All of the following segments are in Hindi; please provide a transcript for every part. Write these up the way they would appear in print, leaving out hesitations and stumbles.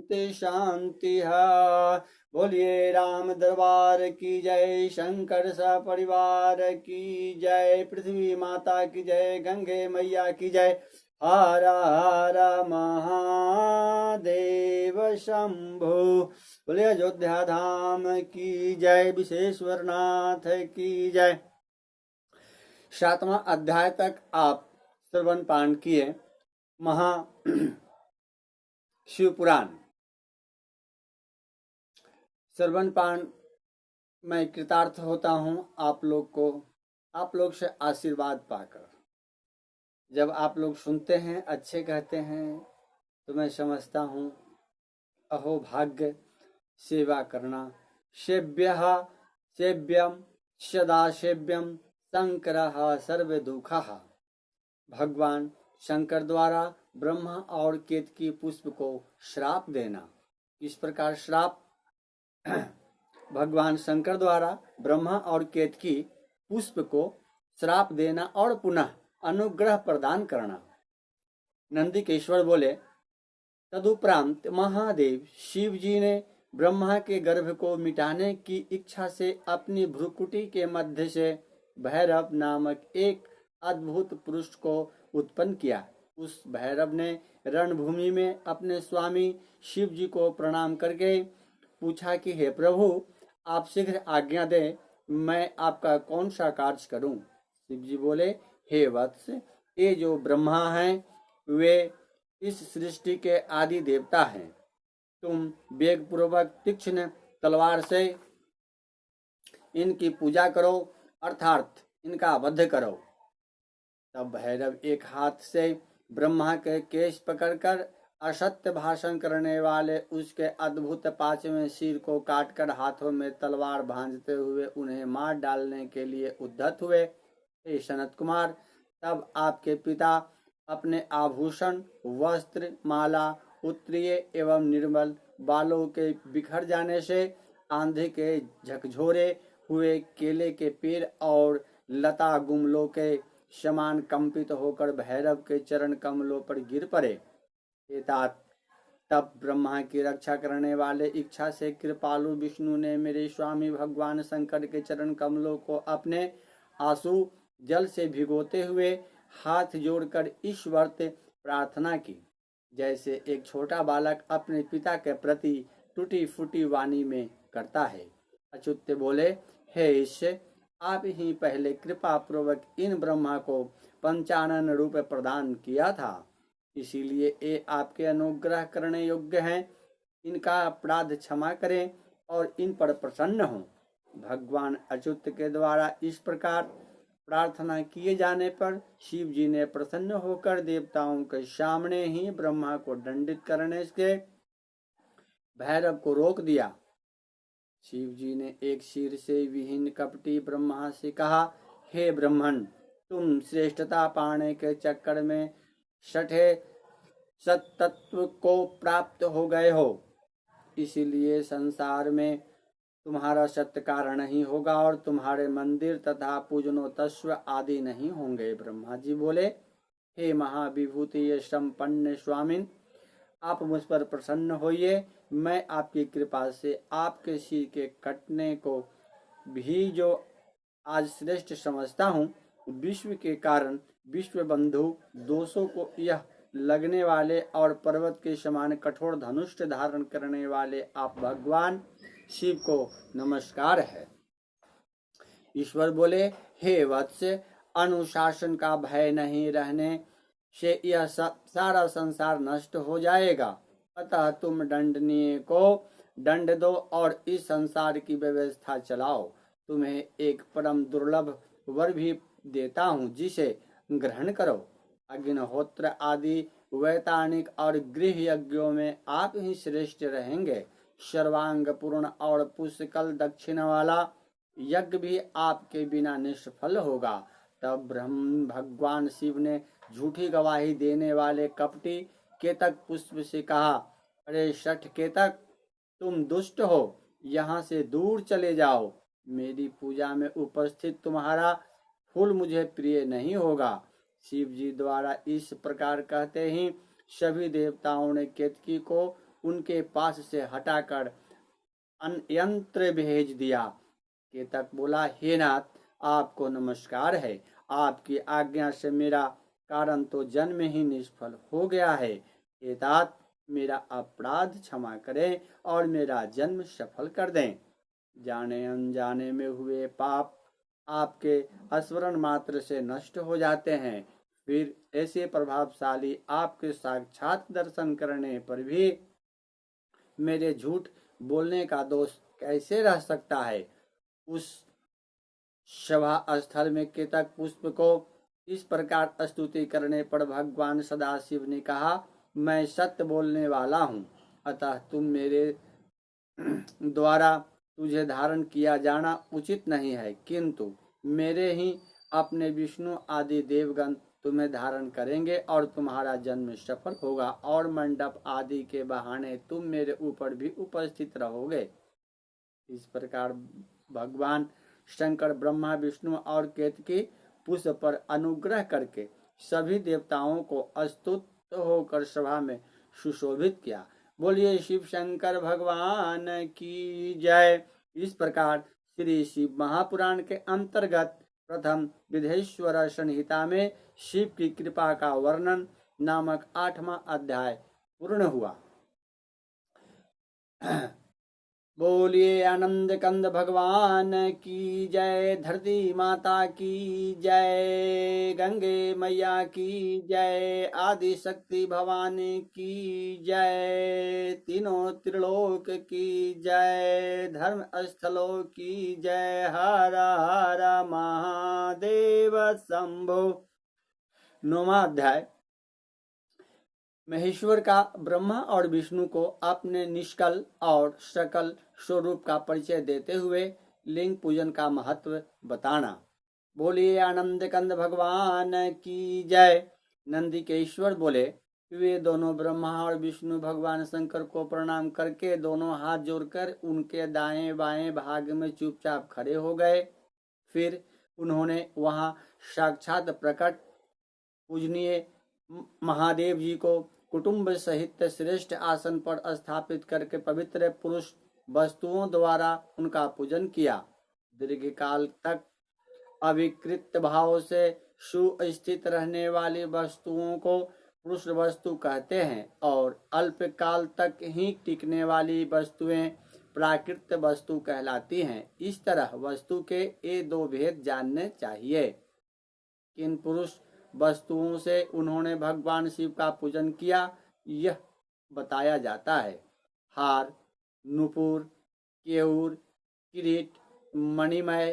शांति शांति। बोलिए राम दरबार की जय, शंकर सा परिवार की जय, पृथ्वी माता की जय, गंगे मैया की जय। हर हर महादेव शंभु। बोले अयोध्या धाम की जय, विश्वेश्वर नाथ की जय। 7वां अध्याय तक आप श्रवण पान किए। महा शिव पुराण श्रवण पान मैं कृतार्थ होता हूं आप लोग से आशीर्वाद पाकर। जब आप लोग सुनते हैं, अच्छे कहते हैं, तो मैं समझता हूं अहो भाग्य, सेवा करना। सेव्यः सेव्यम सदा सेव्यम शंकरः सर्व दुःखः। भगवान शंकर द्वारा ब्रह्मा और केतकी पुष्प को श्राप देना। इस प्रकार श्राप भगवान शंकर द्वारा ब्रह्मा और केतकी पुष्प को श्राप देना और पुनः अनुग्रह प्रदान करना। नंदिकेश्वर बोले, तदुपरांत महादेव शिव जी ने ब्रह्मा के गर्भ को मिटाने की इच्छा से अपनी भ्रुकुटी के मध्य से भैरव नामक एक अद्भुत पुरुष को उत्पन्न किया। उस भैरव ने रणभूमि में अपने स्वामी शिव जी को प्रणाम करके पूछा कि हे प्रभु, आप शीघ्र आज्ञा दें, मैं आपका कौन सा कार्य करूं। शिव जी बोले, हे वत्स, ये जो ब्रह्मा हैं वे इस सृष्टि के आदि देवता हैं। तुम वेग पूर्वक तीक्ष्ण तलवार से इनकी पूजा करो, अर्थात इनका वध करो। तब भैरव एक हाथ से ब्रह्मा के केश पकड़कर असत्य भाषण करने वाले उसके अद्भुत 5वें सिर को काटकर हाथों में तलवार भांजते हुए उन्हें मार डालने के लिए उद्यत हुए। हे सनत कुमार, तब आपके पिता अपने आभूषण, वस्त्र, माला, उत्तरीय एवं निर्मल बालों के बिखर जाने से, आंधी के झकझोरे हुए केले के पेड़ और लता गुमलों के समान कंपित होकर भैरव के चरण कमलों पर गिर पड़े। तब ब्रह्मा की रक्षा करने वाले इच्छा से कृपालु विष्णु ने मेरे स्वामी भगवान शंकर के चरण कमलों को अपने आंसू जल से भिगोते हुए हाथ जोड़कर इस वर्त प्रार्थना की, जैसे एक छोटा बालक अपने पिता के प्रति टूटी फूटी वाणी में करता है। अच्युत बोले, हे ईश्वर, आप ही पहले कृपा पूर्वक इन ब्रह्मा को पंचानन रूप प्रदान किया था, इसीलिए ये आपके अनुग्रह करने योग्य हैं। इनका अपराध क्षमा करें और इन पर प्रसन्न हों। भगवान अच्युत के द्वारा इस प्रकार प्रार्थना किए जाने पर शिव जी ने प्रसन्न होकर देवताओं के सामने ही ब्रह्मा को दंडित करने से भैरव को रोक दिया। शिव जी ने एक सिर से विहीन कपटी ब्रह्मा से कहा, हे ब्रह्मन, तुम श्रेष्ठता पाने के चक्कर में छठे सत्तत्व को प्राप्त हो गए हो, इसीलिए संसार में तुम्हारा सत्कार नहीं होगा और तुम्हारे मंदिर तथा पूजनोत्सव आदि नहीं होंगे। ब्रह्मा जी बोले, हे महाविभूति संपन्न स्वामिन, आप मुझ पर प्रसन्न होइए। मैं आपकी कृपा से आपके सिर के कटने को भी जो आज श्रेष्ठ समझता हूँ, विश्व के कारण विश्व बंधु दोषों को यह लगने वाले और पर्वत के समान कठोर धनुष धारण करने वाले आप भगवान शिव को नमस्कार है। ईश्वर बोले, हे वत्स, अनुशासन का भय नहीं रहने से यह सारा संसार नष्ट हो जाएगा, अतः तुम दंडनीय को दंड दो और इस संसार की व्यवस्था चलाओ। तुम्हें एक परम दुर्लभ वर भी देता हूँ, जिसे ग्रहण करो। अग्निहोत्र आदि वैतानिक और गृह यज्ञों में आप ही श्रेष्ठ रहेंगे। सर्वांग पूर्ण और पुष्कल दक्षिणा वाला यज्ञ भी आपके बिना निष्फल होगा। तब ब्रह्म भगवान शिव ने झूठी गवाही देने वाले कपटी केतक पुष्प से कहा, अरे शठ केतक, तुम दुष्ट हो, यहाँ से दूर चले जाओ। मेरी पूजा में उपस्थित तुम्हारा फूल मुझे प्रिय नहीं होगा। शिव जी द्वारा इस प्रकार कहते ही सभी देवताओं ने केतकी को उनके पास से हटाकर यंत्र भेज दिया। केतक बोला, हे नाथ, आपको नमस्कार है। आपकी आज्ञा से मेरा कारण तो जन्म ही निष्फल हो गया है। हे तात, मेरा अपराध क्षमा करें और मेरा जन्म सफल कर दें। जाने अनजाने में हुए पाप आपके स्मरण मात्र से नष्ट हो जाते हैं। फिर ऐसे प्रभावशाली आपके साक्षात दर्शन करने पर भी मेरे झूठ बोलने का दोष कैसे रह सकता है। उस सभा स्थल में केतक पुष्प को इस प्रकार स्तुति करने पर भगवान सदाशिव ने कहा, मैं सत्य बोलने वाला हूँ, अतः तुम मेरे द्वारा तुझे धारण किया जाना उचित नहीं है, किंतु मेरे ही अपने विष्णु आदि देवगण तुम्हें धारण करेंगे और तुम्हारा जन्म सफल होगा और मंडप आदि के बहाने तुम मेरे ऊपर भी उपस्थित रहोगे। इस प्रकार भगवान शंकर ब्रह्मा विष्णु और केतकी पुष्प पर अनुग्रह करके सभी देवताओं को स्तुत होकर सभा में सुशोभित किया। बोलिए शिव शंकर भगवान की जय। इस प्रकार श्री शिव महापुराण के अंतर्गत प्रथम विधेश्वर संहिता में शिव की कृपा का वर्णन नामक 8वां अध्याय पूर्ण हुआ। बोलिए आनंद कंद भगवान की जय, धरती माता की जय, गंगे मैया की जय, आदि शक्ति भवानी की जय, तीनों त्रिलोक की जय, धर्म स्थलों की जय। हर हर महादेव शंभो। 9वां अध्याय महेश्वर का ब्रह्मा और विष्णु को अपने निष्कल और सकल स्वरूप का परिचय देते हुए लिंग पूजन का महत्व बताना। बोलिए आनंद कंद भगवान की जय। नंदिकेश्वर बोले, वे दोनों ब्रह्मा और विष्णु भगवान शंकर को प्रणाम करके दोनों हाथ जोड़कर उनके दाएं बाएं भाग में चुपचाप खड़े हो गए। फिर उन्होंने वहां साक्षात प्रकट पूजनीय महादेव जी को कुटुंब सहित श्रेष्ठ आसन पर स्थापित करके पवित्र पुरुष वस्तुओं द्वारा उनका पूजन किया। दीर्घकाल तक अविकृत भाव से सुस्थित रहने वाली वस्तुओं को पुरुष वस्तु कहते हैं और अल्प काल तक ही टिकने वाली वस्तुएं प्राकृत वस्तु कहलाती हैं। इस तरह वस्तु के ये दो भेद जानने चाहिए। किन पुरुष वस्तुओं से उन्होंने भगवान शिव का पूजन किया, यह बताया जाता है। हार, नुपुर, केयूर, किरीट, मणिमय,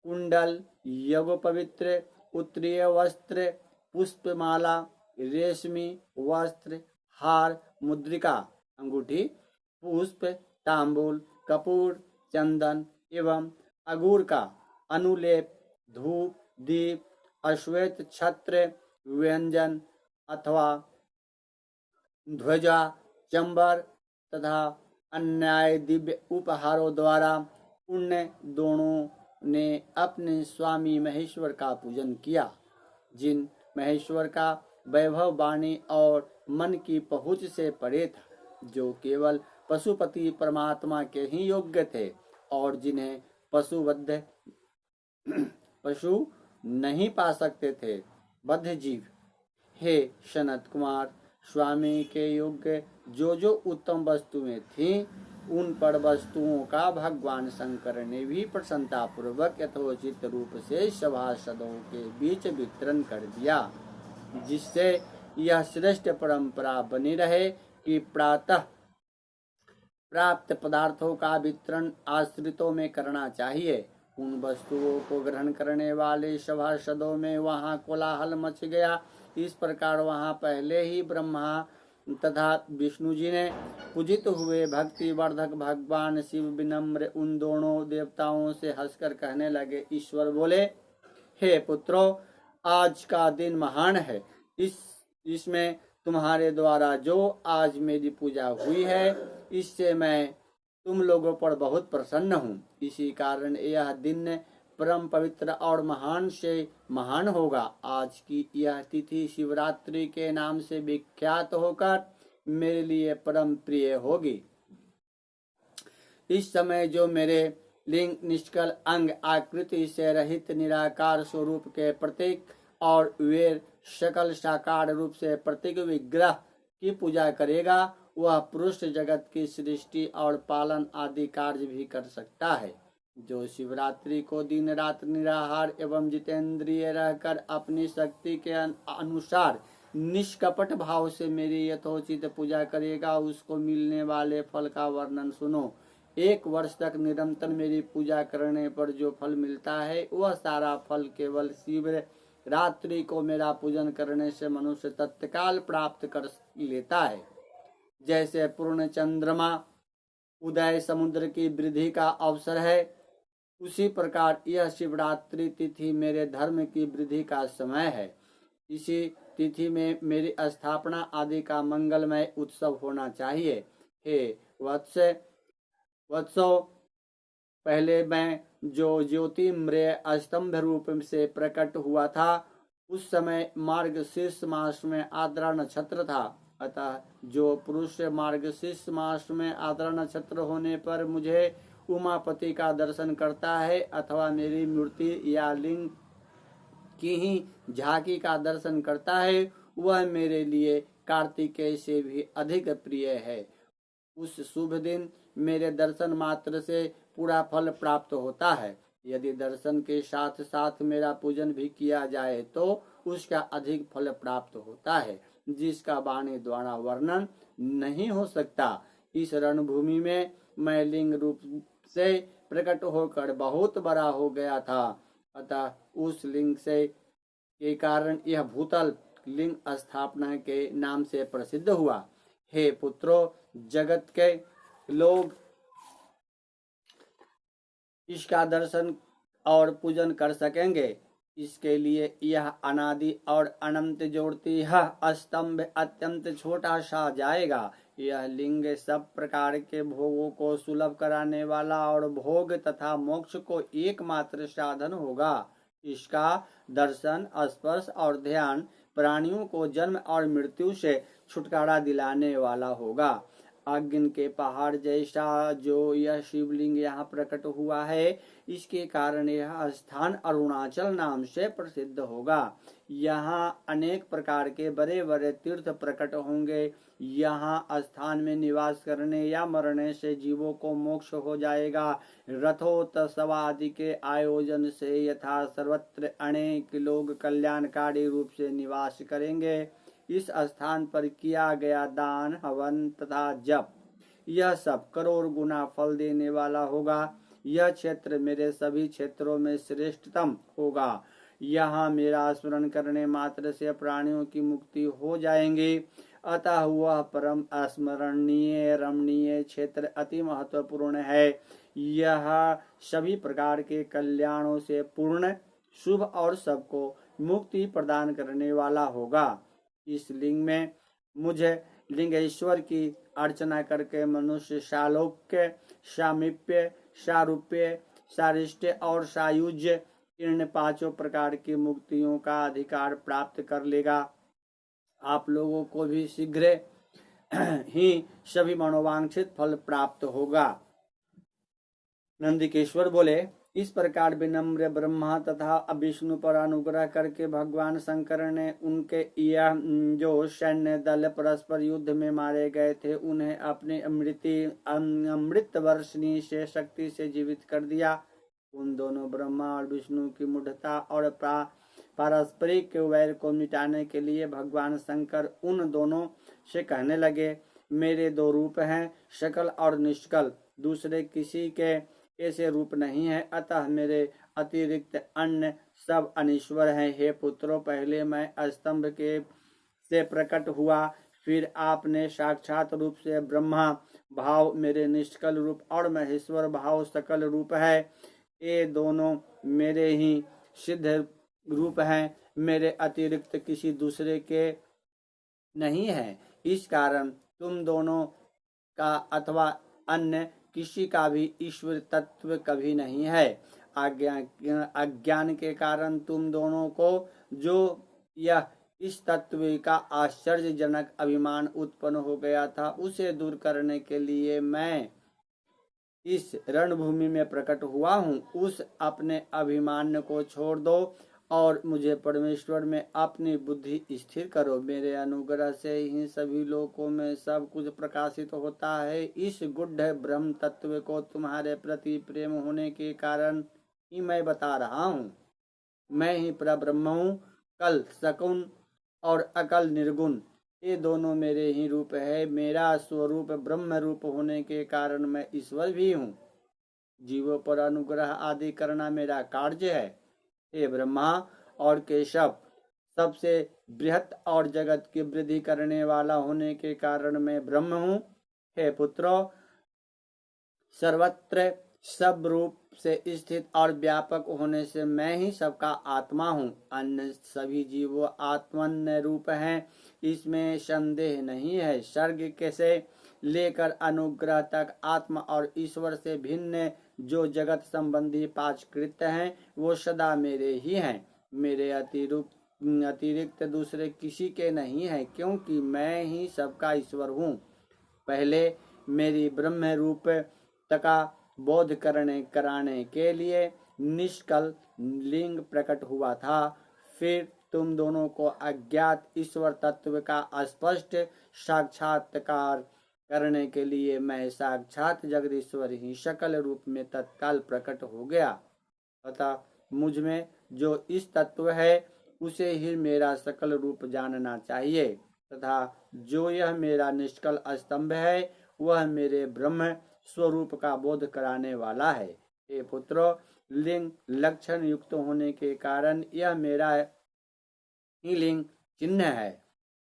कुंडल, यज्ञोपवित्र, उत्तरीय वस्त्र, पुष्पमाला, रेशमी वस्त्र, हार, मुद्रिका, अंगूठी, पुष्प, तांबूल, कपूर, चंदन एवं अगूर का अनुलेप, धूप, दीप, अश्वेत छत्र, व्यंजन अथवा ध्वजा, चंबर तथा अन्य दिव्य उपहारों द्वारा उन दोनों ने अपने स्वामी महेश्वर का पूजन किया, जिन महेश्वर का वैभव वाणी और मन की पहुंच से परे था, जो केवल पशुपति परमात्मा के ही योग्य थे और जिन्हें पशु नहीं पा सकते थे। बद्ध जीव, हे सनत कुमार, स्वामी के योग्य जो उत्तम वस्तुएं थीं, उन पर वस्तुओं का भगवान शंकर ने भी प्रसन्नता पूर्वक यथोचित रूप से सभासदों के बीच वितरण कर दिया, जिससे यह श्रेष्ठ परंपरा बनी रहे कि प्रातः प्राप्त पदार्थों का वितरण आश्रितों में करना चाहिए। उन वस्तुओं को ग्रहण करने वाले सभासदों में वहां कोलाहल मच गया। इस प्रकार वहां पहले ही ब्रह्मा तथा विष्णु जी ने पूजित हुए भक्ति वर्धक भगवान शिव विनम्र उन दोनों देवताओं से हंसकर कहने लगे। ईश्वर बोले, हे पुत्रों, आज का दिन महान है। इसमें तुम्हारे द्वारा जो आज मेरी पूजा हुई है, इससे मैं तुम लोगों पर बहुत प्रसन्न हूँ। इसी कारण यह दिन परम पवित्र और महान से महान होगा। आज की यह तिथि शिवरात्रि के नाम से विख्यात होकर मेरे लिए परम प्रिय होगी। इस समय जो मेरे लिंग, निष्कल अंग, आकृति से रहित निराकार स्वरूप के प्रतीक और वे सकल साकार रूप से प्रतीक विग्रह की पूजा करेगा, वह पुरुष जगत की सृष्टि और पालन आदि कार्य भी कर सकता है। जो शिवरात्रि को दिन रात निराहार एवं जितेंद्रिय रहकर अपनी शक्ति के अनुसार निष्कपट भाव से मेरी यथोचित पूजा करेगा, उसको मिलने वाले फल का वर्णन सुनो। 1 वर्ष तक निरंतर मेरी पूजा करने पर जो फल मिलता है, वह सारा फल केवल शिवरात्रि को मेरा पूजन करने से मनुष्य तत्काल प्राप्त कर लेता है। जैसे पूर्ण चंद्रमा उदय समुद्र की वृद्धि का अवसर है, उसी प्रकार यह शिवरात्रि तिथि मेरे धर्म की वृद्धि का समय है। इसी तिथि में मेरी स्थापना आदि का मंगलमय उत्सव होना चाहिए। हे वत्सो, पहले मैं जो ज्योतिर्मय स्तंभ रूप से प्रकट हुआ था, उस समय मार्गशीर्ष मास में आद्रा नक्षत्र था। अतः जो पुरुष मार्गशीर्ष मास में आद्रा नक्षत्र होने पर मुझे उमापति का दर्शन करता है अथवा मेरी मूर्ति या लिंग की ही झांकी का दर्शन करता है, वह मेरे लिए कार्तिकेय से भी अधिक प्रिय है। उस शुभ दिन मेरे दर्शन मात्र से पूरा फल प्राप्त होता है। यदि दर्शन के साथ साथ मेरा पूजन भी किया जाए तो उसका अधिक फल प्राप्त होता है, जिसका वाणी द्वारा वर्णन नहीं हो सकता। इस रणभूमि में मैं लिंग रूप से प्रकट होकर बहुत बड़ा हो गया था, अतः उस लिंग से के कारण यह भूतल लिंग स्थापना के नाम से प्रसिद्ध हुआ। हे पुत्रों, जगत के लोग इसका दर्शन और पूजन कर सकेंगे, इसके लिए यह अनादि और अनंत जोड़ती यह स्तंभ अत्यंत छोटा सा जाएगा। यह लिंग सब प्रकार के भोगों को सुलभ कराने वाला और भोग तथा मोक्ष को एकमात्र साधन होगा। इसका दर्शन, स्पर्श और ध्यान प्राणियों को जन्म और मृत्यु से छुटकारा दिलाने वाला होगा। अग्नि के पहाड़ जैसा जो यह शिवलिंग यहाँ प्रकट हुआ है, इसके कारण यह स्थान अरुणाचल नाम से प्रसिद्ध होगा। यहाँ अनेक प्रकार के बड़े बड़े तीर्थ प्रकट होंगे। यहाँ स्थान में निवास करने या मरने से जीवों को मोक्ष हो जाएगा। रथोत्सव आदि के आयोजन से यथा सर्वत्र अनेक लोग कल्याणकारी रूप से निवास करेंगे। इस स्थान पर किया गया दान, हवन तथा जप, यह सब करोड़ गुना फल देने वाला होगा। यह क्षेत्र मेरे सभी क्षेत्रों में श्रेष्ठतम होगा। यहाँ मेरा स्मरण करने मात्र से प्राणियों की मुक्ति हो जाएंगी। अतः वह परम स्मरणीय रमणीय क्षेत्र अति महत्वपूर्ण है। यह सभी प्रकार के कल्याणों से पूर्ण, शुभ और सबको मुक्ति प्रदान करने वाला होगा। इस लिंग में मुझे लिंगेश्वर की अर्चना करके मनुष्य शालोक्य, सामीप्य, सारूप्य, सारिष्ट और सायुज्य, इन 5 प्रकार की मुक्तियों का अधिकार प्राप्त कर लेगा। आप लोगों को भी शीघ्र ही सभी मनोवांछित फल प्राप्त होगा। नंदिकेश्वर बोले, इस प्रकार विनम्र ब्रह्मा तथा विष्णु पर अनुग्रह करके भगवान शंकर ने उनके यह जो सैन्य दल परस्पर युद्ध में मारे गए थे, उन्हें अपने अमृत वर्षणी से शक्ति से जीवित कर दिया। उन दोनों ब्रह्मा और विष्णु की मूढ़ता और पारस्परिक वैर को मिटाने के लिए भगवान शंकर उन दोनों से कहने लगे, मेरे 2 रूप हैं, सकल और निष्कल, दूसरे किसी के ऐसे रूप नहीं है, अतः मेरे अतिरिक्त अन्य सब अनीश्वर हैं। हे पुत्रों, पहले मैं स्तंभ के से प्रकट हुआ, फिर आपने साक्षात रूप से ब्रह्मा भाव मेरे निष्कल रूप और महेश्वर भाव सकल रूप है। ये दोनों मेरे ही सिद्ध रूप हैं, मेरे अतिरिक्त किसी दूसरे के नहीं है। इस कारण तुम दोनों का अथवा अन्य किसी का भी ईश्वर तत्व कभी नहीं है। अज्ञान के कारण तुम दोनों को जो यह इस तत्व का आश्चर्यजनक अभिमान उत्पन्न हो गया था, उसे दूर करने के लिए मैं इस रणभूमि में प्रकट हुआ हूँ। उस अपने अभिमान को छोड़ दो और मुझे परमेश्वर में अपनी बुद्धि स्थिर करो। मेरे अनुग्रह से ही सभी लोकों में सब कुछ प्रकाशित होता है। इस गुढ़ ब्रह्म तत्व को तुम्हारे प्रति प्रेम होने के कारण ही मैं बता रहा हूँ। मैं ही परब्रह्म हूँ। कल सगुण और अकल निर्गुण, ये दोनों मेरे ही रूप है। मेरा स्वरूप ब्रह्म रूप होने के कारण मैं ईश्वर भी हूँ। जीवों पर अनुग्रह आदि करना मेरा कार्य है। हे ब्रह्मा और केशव, सबसे बृहत और जगत की वृद्धि करने वाला होने के कारण मैं ब्रह्म हूँ। हे पुत्रो, सर्वत्र सब रूप से स्थित और व्यापक होने से मैं ही सबका आत्मा हूँ। अन्य सभी जीवों आत्मन्य रूप हैं, इसमें संदेह नहीं है। सर्ग के से लेकर अनुग्रह तक आत्मा और ईश्वर से भिन्न जो जगत संबंधी पांच कृत्य हैं, वो सदा मेरे ही हैं। मेरे अतिरिक्त दूसरे किसी के नहीं है, क्योंकि मैं ही सबका ईश्वर हूँ। पहले मेरी ब्रह्म रूप तका बोध कराने के लिए निष्कल लिंग प्रकट हुआ था। फिर तुम दोनों को अज्ञात ईश्वर तत्व का स्पष्ट साक्षात्कार करने के लिए मैं साक्षात जगदीश्वर ही सकल रूप में तत्काल प्रकट हो गया। अतः मुझ में जो इस तत्व है उसे ही मेरा सकल रूप जानना चाहिए, तथा जो यह मेरा निष्कल स्तंभ है वह मेरे ब्रह्म स्वरूप का बोध कराने वाला है। हे पुत्रो, लिंग लक्षण युक्त होने के कारण यह मेरा ही लिंग चिन्ह है।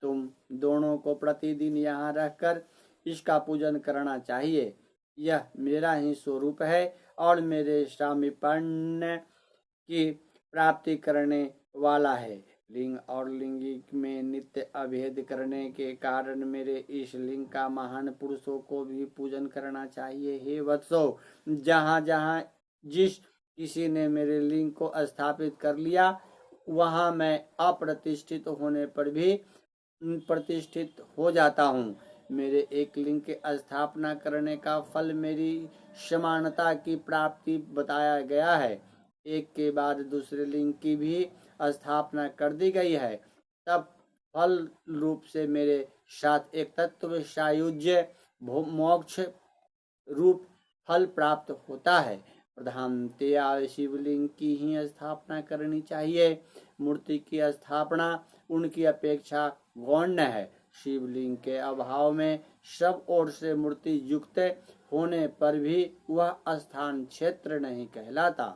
तुम दोनों को प्रतिदिन यहाँ रहकर इसका पूजन करना चाहिए। यह मेरा ही स्वरूप है और मेरे सामीपन्न की प्राप्ति करने वाला है। लिंग और लिंगी में नित्य अभेद करने के कारण मेरे इस लिंग का महान पुरुषों को भी पूजन करना चाहिए। हे वत्सो, जहाँ जहाँ जिस किसी ने मेरे लिंग को स्थापित कर लिया, वहाँ मैं अप्रतिष्ठित होने पर भी प्रतिष्ठित हो जाता हूँ। मेरे एक लिंग के स्थापना करने का फल मेरी समानता की प्राप्ति बताया गया है। एक के बाद दूसरे लिंग की भी स्थापना कर दी गई है, तब फल रूप से मेरे साथ एक तत्व सायुज्य मोक्ष रूप फल प्राप्त होता है। प्रधानतया शिवलिंग की ही स्थापना करनी चाहिए। मूर्ति की स्थापना उनकी अपेक्षा गौण्य है। शिवलिंग के अभाव में सब ओर से मूर्ति युक्त होने पर भी वह स्थान क्षेत्र नहीं कहलाता।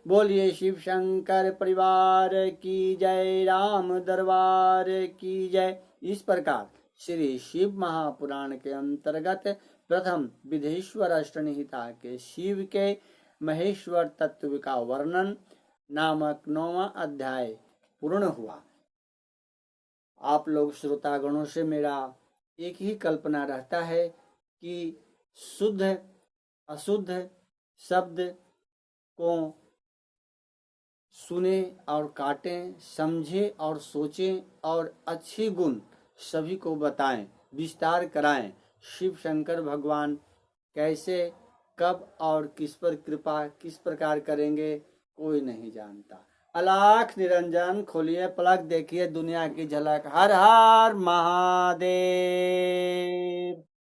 बोलिए शिव शंकर परिवार की जय, राम दरबार की जय। इस प्रकार श्री शिव महापुराण के अंतर्गत प्रथम विधेश्वर अष्टनिहिता के शिव के महेश्वर तत्व का वर्णन नामक 9वां अध्याय पूर्ण हुआ। आप लोग श्रोतागणों से मेरा एक ही कल्पना रहता है कि शुद्ध अशुद्ध शब्द को सुने और काटें, समझे और सोचें और अच्छे गुण सभी को बताएं, विस्तार कराएं। शिव शंकर भगवान कैसे, कब और किस पर कृपा किस प्रकार करेंगे कोई नहीं जानता। अलाख निरंजन, खोलिए पलक, देखिए दुनिया की झलक। हर हर महादेव।